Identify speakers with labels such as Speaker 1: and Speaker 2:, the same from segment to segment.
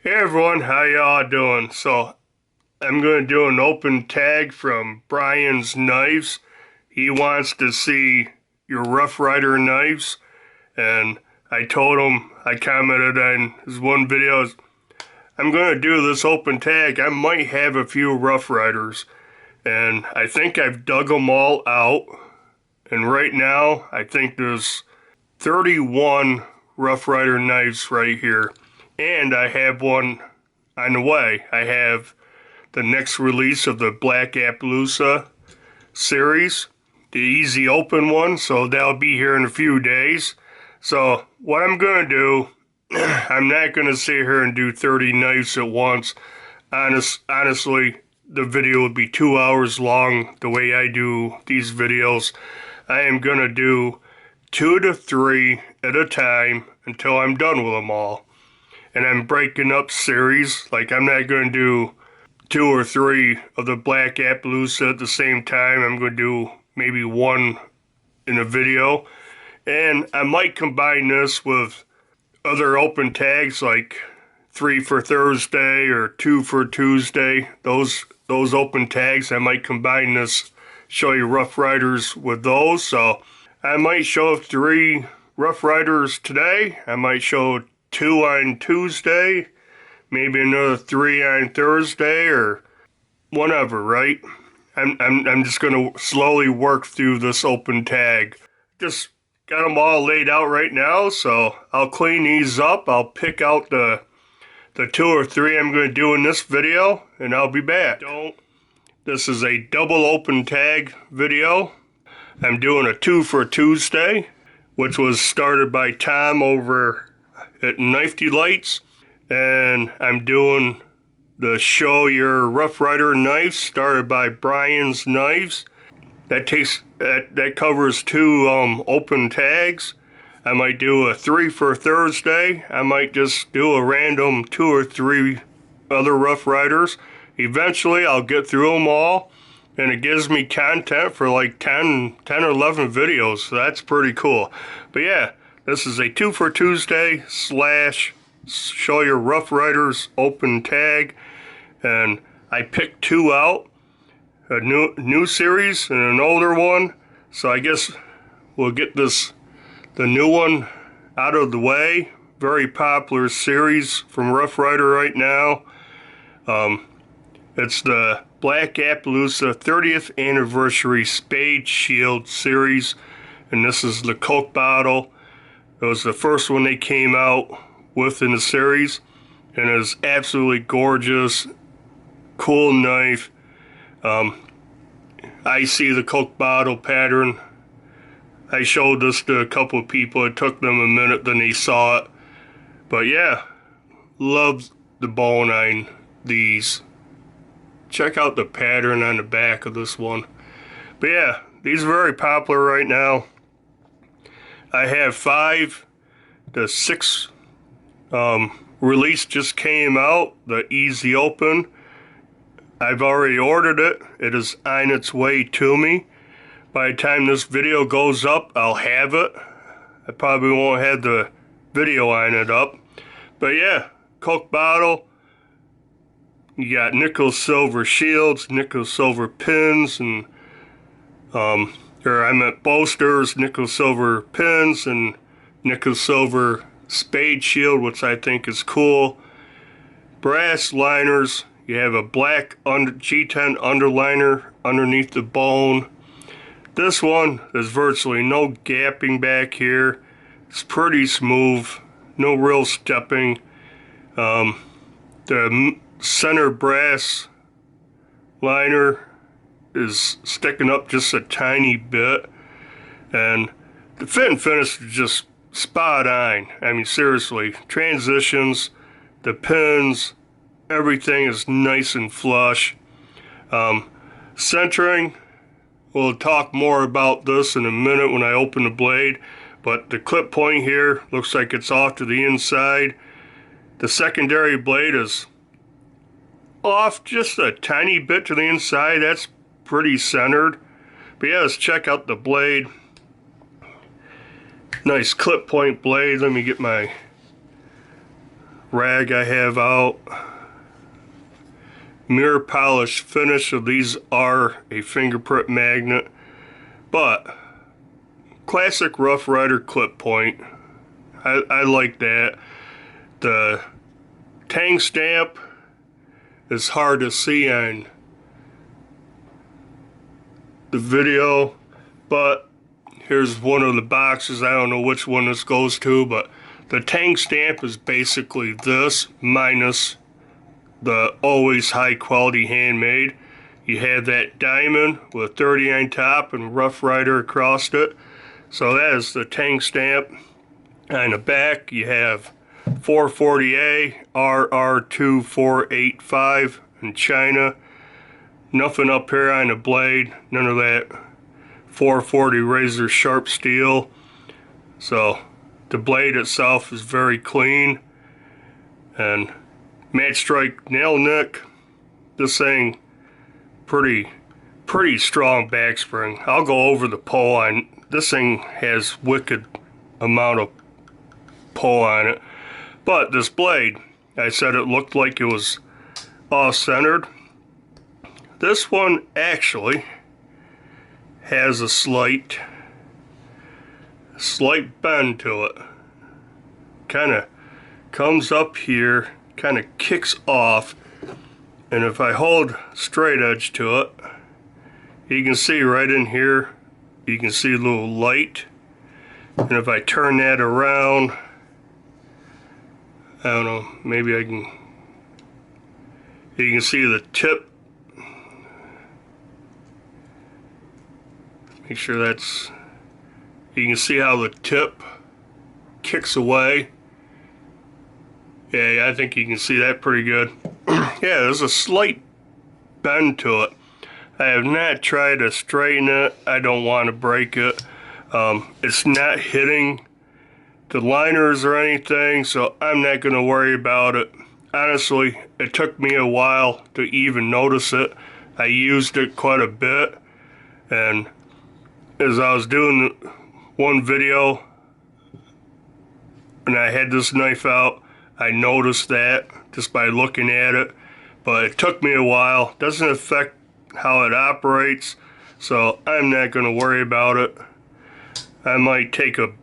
Speaker 1: Hey everyone, how y'all doing? So I'm going to do an open tag from Brian's Knives. He wants to see your Rough Rider knives, and I told him, I commented on his one video, I'm going to do this open tag. I might have a few Rough Riders, and I think I've dug them all out, and right now I think there's 31 Rough Rider knives right here, and I have one on the way. I have the next release of the Black Appaloosa series, the easy open one, so that'll be here in a few days. So what I'm gonna do, I'm not gonna sit here and do 30 knives at once. Honestly, the video would be 2 hours long the way I do these videos. I am gonna do 2 to 3 at a time until I'm done with them all. And I'm breaking up series, like I'm not gonna do 2 or 3 of the Black Appaloosa at the same time. I'm going to do maybe one in a video. And I might combine this with other open tags like 3 for Thursday or 2 for Tuesday. Those open tags, I might combine this, show you Rough Riders with those. So I might show 3 Rough Riders today. I might show 2 on Tuesday. Maybe another 3 on Thursday or whatever, right? I'm just gonna slowly work through this open tag. Just got them all laid out right now, so I'll clean these up. I'll pick out the 2 or 3 I'm gonna do in this video, and I'll be back. This is a double open tag video. I'm doing a 2 for Tuesday, which was started by Tom over at Knife Delights. And I'm doing the Show Your Rough Rider Knives, started by Brian's Knives. That covers 2 open tags. I might do a 3 for Thursday. I might just do a random 2 or 3 other Rough Riders. Eventually, I'll get through them all, and it gives me content for like 10 or 11 videos, so that's pretty cool. But yeah, this is a 2 for Tuesday / Show Your Rough Riders open tag, and I picked 2 out, a new series and an older one. So I guess we'll get the new one out of the way. Very popular series from Rough Rider right now. It's the Black Appaloosa 30th Anniversary Spade Shield series, and this is the Coke bottle. It was the first one they came out with in the series, and it is absolutely gorgeous, cool knife. I see the Coke bottle pattern. I showed this to a couple of people. It took them a minute, then they saw it. But yeah, love the bone on these. Check out the pattern on the back of this one. But yeah, these are very popular right now. I have 5. The 6th release just came out, the Easy Open. I've already ordered it. It is on its way to me. By the time this video goes up, I'll have it. I probably won't have the video on it up. But yeah, Coke bottle. You got nickel silver shields, nickel silver pins, and bolsters, nickel silver pins, and nickel silver spade shield, which I think is cool. Brass liners. You have a black G10 underliner underneath the bone. This one, there's virtually no gapping back here. It's pretty smooth, no real stepping. The center brass liner is sticking up just a tiny bit, and the fit and finish is just spot on. I mean, seriously, transitions, the pins, everything is nice and flush. Centering, we'll talk more about this in a minute when I open the blade, but the clip point here looks like it's off to the inside. The secondary blade is off just a tiny bit to the inside. That's pretty centered. But yeah, let's check out the blade. Nice clip point blade. Let me get my rag I have out. Mirror polish finish, so these are a fingerprint magnet, but classic Rough Ryder clip point. I like that. The tang stamp is hard to see on the video, but here's one of the boxes. I don't know which one this goes to, but the tang stamp is basically this minus the always high quality handmade. You have that diamond with 39 top and Rough Ryder across it. So that is the tang stamp. On the back you have 440A RR2485 in China. Nothing up here on the blade, none of that 440 razor sharp steel. So the blade itself is very clean. And Matte Strike nail nick. This thing pretty strong back spring. I'll go over the pull on this thing. Has wicked amount of pull on it. But this blade, I said it looked like it was off centered. This one actually has a slight bend to it. Kind of comes up here, kind of kicks off, and if I hold straight edge to it, you can see right in here, you can see a little light. And if I turn that around, I don't know, maybe I can, you can see the tip. Make sure that's, you can see how the tip kicks away. Yeah, I think you can see that pretty good. Yeah, there's a slight bend to it. I have not tried to straighten it. I don't want to break it. It's not hitting the liners or anything, so I'm not going to worry about it. Honestly, it took me a while to even notice it. I used it quite a bit, and as I was doing one video and I had this knife out, I noticed that just by looking at it, but it took me a while. Doesn't affect how it operates, so I'm not going to worry about it. I might take a,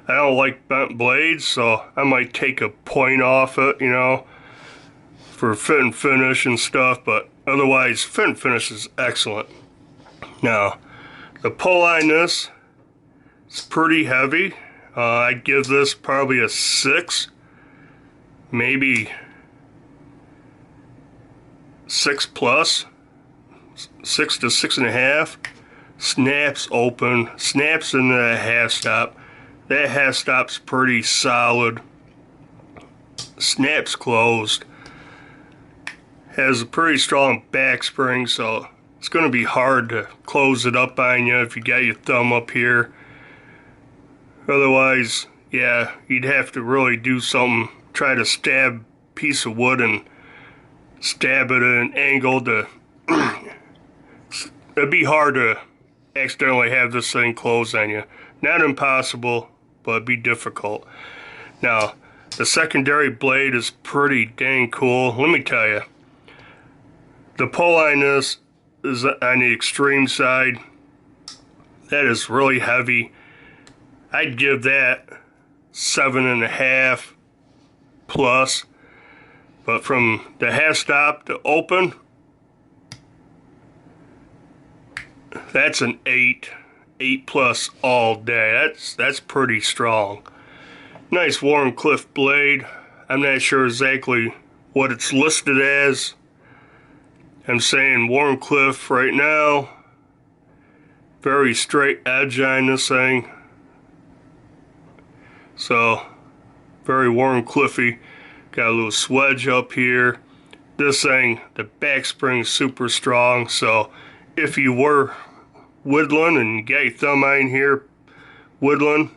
Speaker 1: I don't like bent blades, so I might take a point off it, you know, for fit and finish and stuff, but otherwise fit and finish is excellent. Now, the pull on this is pretty heavy. I'd give this probably a 6, maybe 6 plus, 6 to 6.5. Snaps open, snaps into the half stop. That half stop's pretty solid. Snaps closed. Has a pretty strong back spring, so it's going to be hard to close it up on you if you got your thumb up here. Otherwise, yeah, you'd have to really do something, try to stab a piece of wood and stab it at an angle to, it'd be hard to accidentally have this thing close on you. Not impossible, but it'd be difficult. Now, the secondary blade is pretty dang cool. Let me tell you, the pull on this is on the extreme side. That is really heavy. I'd give that 7.5 plus, but from the half stop to open, that's an 8 plus all day. That's pretty strong. Nice Wharncliffe blade. I'm not sure exactly what it's listed as. I'm saying Wharncliffe right now. Very straight edge on this thing. So, very Wharncliffe-y. Got a little swedge up here. This thing, the back spring's super strong, so if you were whittling and you got your thumb on here whittling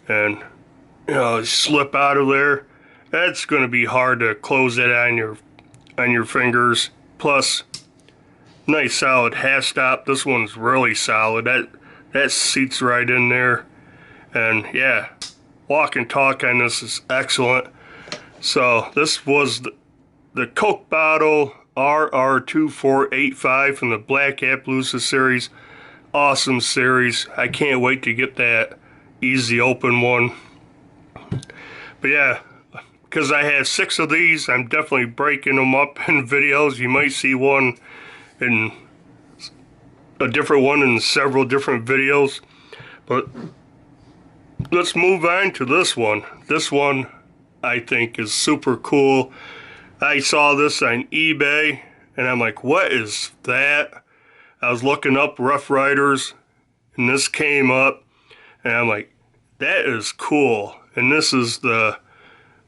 Speaker 1: and you know slip out of there, that's going to be hard to close that on your fingers. Plus, nice solid half stop. This one's really solid. That seats right in there, and yeah, walk and talk on this is excellent. So this was the Coke bottle RR2485 from the Black Appaloosa series. Awesome series. I can't wait to get that easy open one. But yeah, because I have 6 of these, I'm definitely breaking them up in videos. You might see one in a different one in several different videos. But let's move on to this one. This one I think is super cool. I saw this on eBay and I'm like, what is that? I was looking up Rough Riders and this came up and I'm like, that is cool. And this is the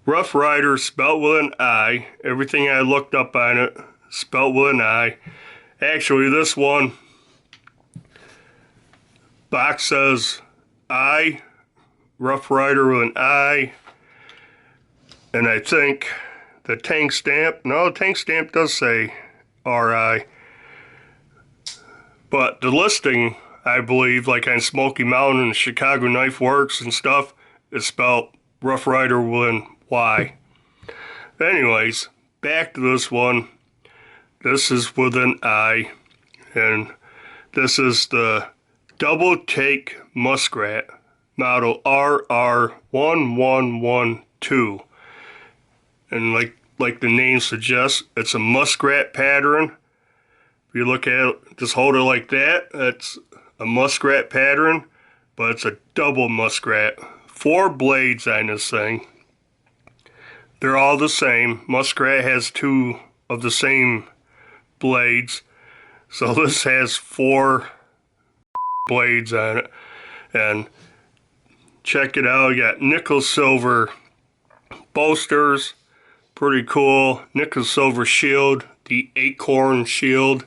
Speaker 1: Rough Rider spelled with an I. Everything I looked up on it spelled with an I. Actually, this one box says I, Rough Rider with an I. And I think the tank stamp, no, the tank stamp does say RI. But the listing, I believe, like on Smoky Mountain and Chicago Knife Works and stuff, is spelled Rough Rider with an Y. Anyways, back to this one. This is with an I, and this is the Double Take Muskrat, model RR1112. And like the name suggests, it's a muskrat pattern. If you look at it, just hold it like that, that's a muskrat pattern, but it's a double muskrat. 4 blades on this thing. They're all the same. Muskrat has 2 of the same blades. So this has 4 blades on it. And check it out, you got nickel silver bolsters. Pretty cool. Nickel silver shield, the acorn shield.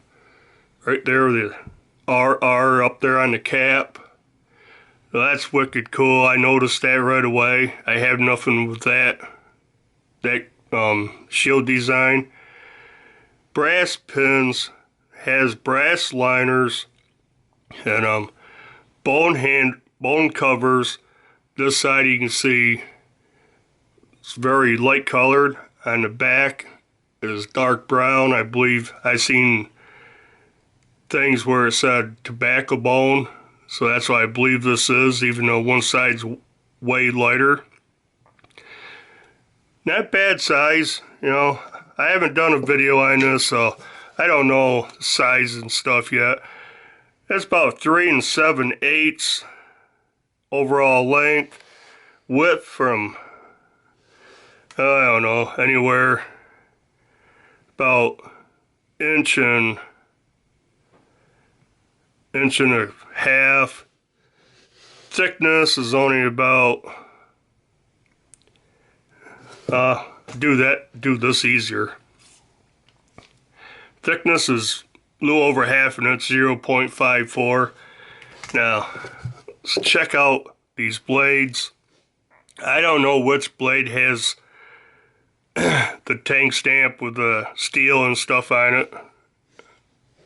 Speaker 1: Right there, the RR up there on the cap. So that's wicked cool. I noticed that right away. I have nothing with that shield design. Brass pins, has brass liners and bone covers. This side you can see it's very light colored. On the back is dark brown. I believe I seen things where it said tobacco bone, so that's what I believe this is, even though one side's way lighter. Not bad size, you know. I haven't done a video on this, so I don't know the size and stuff yet. That's about 3 7/8 overall length. Width from, I don't know, anywhere about inch and a half. Thickness is only about, do this easier. Thickness is a little over half an inch, 0.54. Now, let's check out these blades. I don't know which blade has the tank stamp with the steel and stuff on it.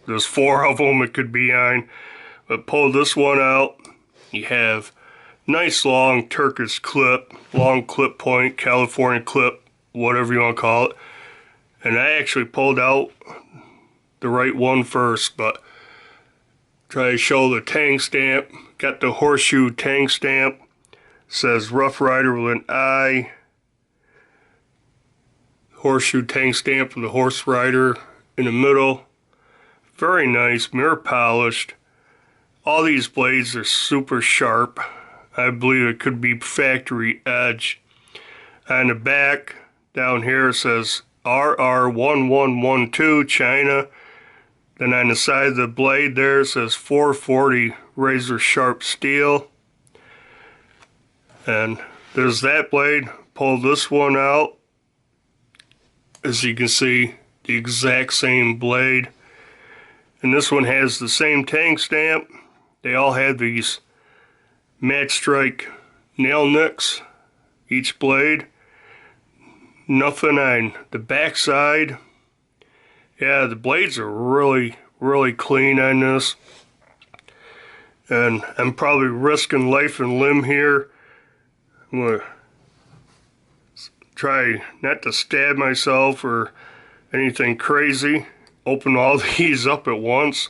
Speaker 1: There's 4 of them it could be on. But pull this one out. You have nice long Turkish clip, long clip point, California clip, whatever you want to call it. And I actually pulled out the right one first, but try to show the tank stamp. Got the horseshoe tank stamp. Says Rough Rider with an I. Horseshoe tank stamp with the horse rider in the middle. Very nice, mirror polished. All these blades are super sharp. I believe it could be factory edge. On the back, down here it says RR1112 China. Then on the side of the blade there it says 440 razor sharp steel. And there's that blade. Pull this one out. As you can see, the exact same blade. And this one has the same tank stamp. They all have these match strike nail nicks, each blade. Nothing on the back side. Yeah, the blades are really, really clean on this. And I'm probably risking life and limb here. I'm I'm gonna try not to stab myself or anything crazy. Open all these up at once.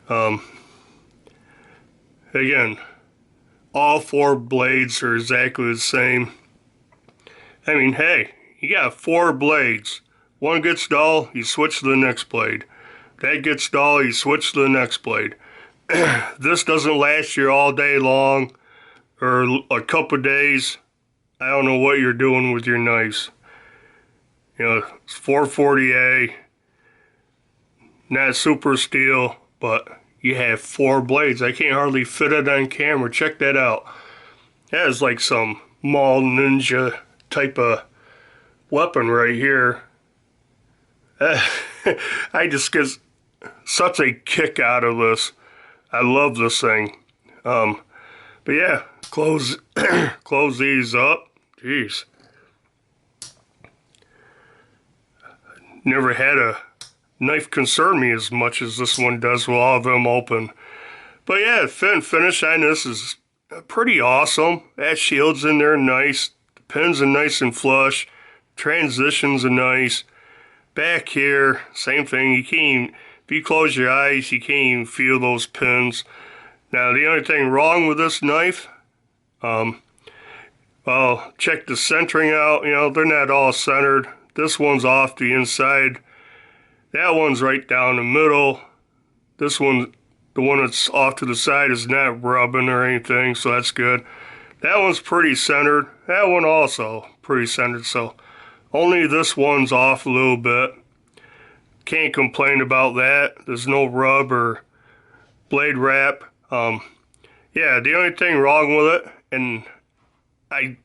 Speaker 1: Again, all 4 blades are exactly the same. I mean, hey, you got 4 blades. One gets dull, you switch to the next blade. That gets dull, you switch to the next blade. This doesn't last you all day long or a couple days. I don't know what you're doing with your knives. You know, it's 440A, not super steel, but you have 4 blades. I can't hardly fit it on camera. Check that out. That is like some mall ninja type of weapon right here. I just get such a kick out of this. I love this thing. But yeah, close these up. Jeez. Never had a knife concern me as much as this one does with all of them open. But yeah, fit and finish on this is pretty awesome. That shield's in there nice. The pins are nice and flush. Transitions are nice. Back here, same thing. You can't even, if you close your eyes, you can't even feel those pins. Now, the only thing wrong with this knife, well, check the centering out. You know, they're not all centered. This one's off the inside. That one's right down the middle. This one, the one that's off to the side, is not rubbing or anything, so that's good. That one's pretty centered. That one also pretty centered, so only this one's off a little bit. Can't complain about that. There's no rub or blade wrap. Yeah, the only thing wrong with it, and I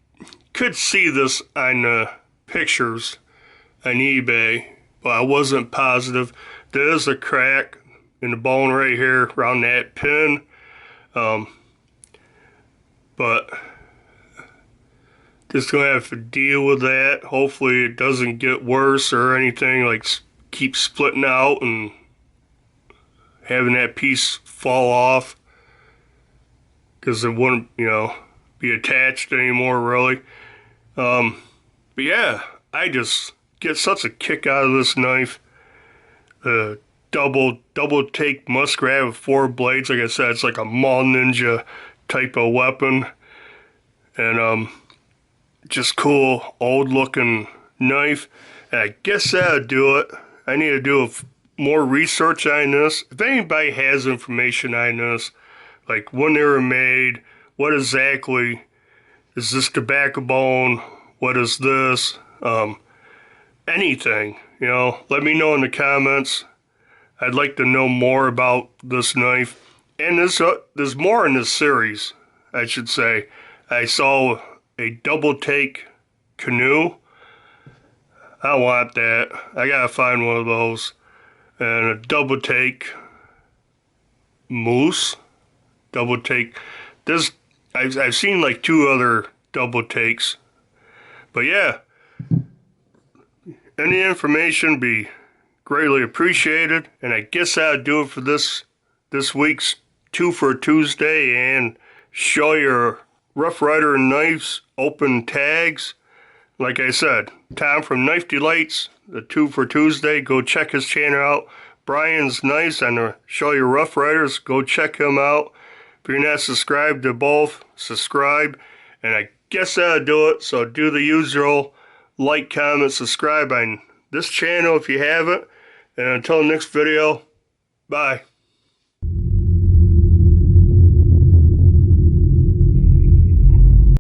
Speaker 1: could see this on pictures on eBay, but I wasn't positive. There is a crack in the bone right here around that pin. But just gonna have to deal with that. Hopefully it doesn't get worse or anything, like keep splitting out and having that piece fall off, because it wouldn't, you know, be attached anymore really. But yeah, I just get such a kick out of this knife. Double take muskrat with 4 blades. Like I said, it's like a mall ninja type of weapon, and just cool old looking knife. And I guess that'll do it. I need to do more research on this. If anybody has information on this, like when they were made, what exactly is this tobacco bone, what is this, anything, you know, let me know in the comments. I'd like to know more about this knife. And there's more in this series, I should say. I saw a double take canoe. I want that. I gotta find one of those. And a double take moose. Double take. I've seen like 2 other double takes. But yeah, any information be greatly appreciated. And I guess that'll do it for this week's 2 for Tuesday and show your Rough Ryder knives open tags. Like I said, Tom from Knife Delights, the 2 for Tuesday. Go check his channel out. Brian's Knives and the Show Your Rough Riders. Go check him out. If you're not subscribed to both, subscribe. And I guess that'll do it. So do the usual like, comment, subscribe on this channel if you haven't. And until next video, bye.